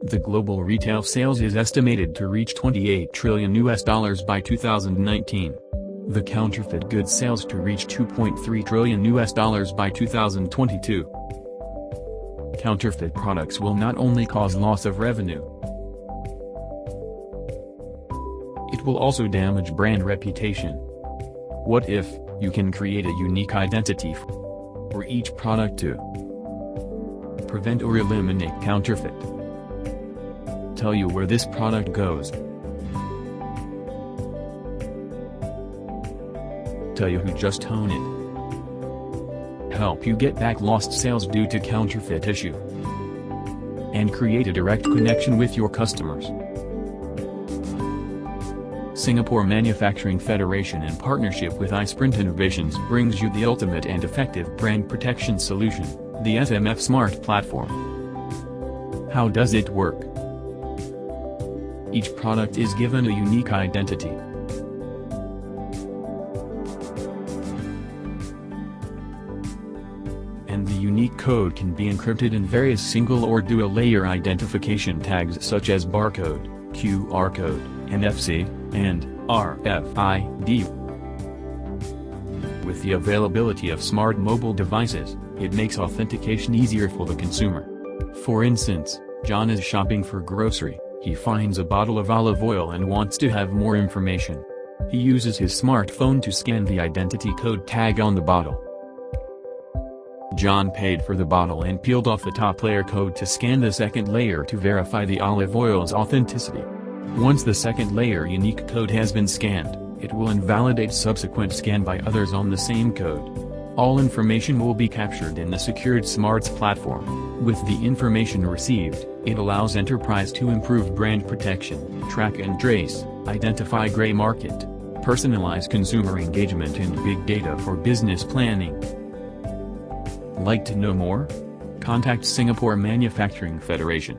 The global retail sales is estimated to reach $28 trillion by 2019. The counterfeit goods sales to reach $2.3 trillion by 2022. Counterfeit products will not only cause loss of revenue, it will also damage brand reputation. What if you can create a unique identity for each product to prevent or eliminate counterfeit? Tell you where this product goes. Tell you who just own it. Help you get back lost sales due to counterfeit issue. And create a direct connection with your customers. Singapore Manufacturing Federation in partnership with iSprint Innovations brings you the ultimate and effective brand protection solution, the SMF SMART platform. How does it work? Each product is given a unique identity. And the unique code can be encrypted in various single or dual-layer identification tags such as barcode, QR code, NFC, and RFID. With the availability of smart mobile devices, it makes authentication easier for the consumer. For instance, John is shopping for grocery. He finds a bottle of olive oil and wants to have more information. He uses his smartphone to scan the identity code tag on the bottle. John paid for the bottle and peeled off the top layer code to scan the second layer to verify the olive oil's authenticity. Once the second layer unique code has been scanned, it will invalidate subsequent scan by others on the same code. All information will be captured in the secured SMARTS platform. With the information received, it allows enterprise to improve brand protection, track and trace, identify gray market, personalize consumer engagement and big data for business planning. Like to know more? Contact Singapore Manufacturing Federation.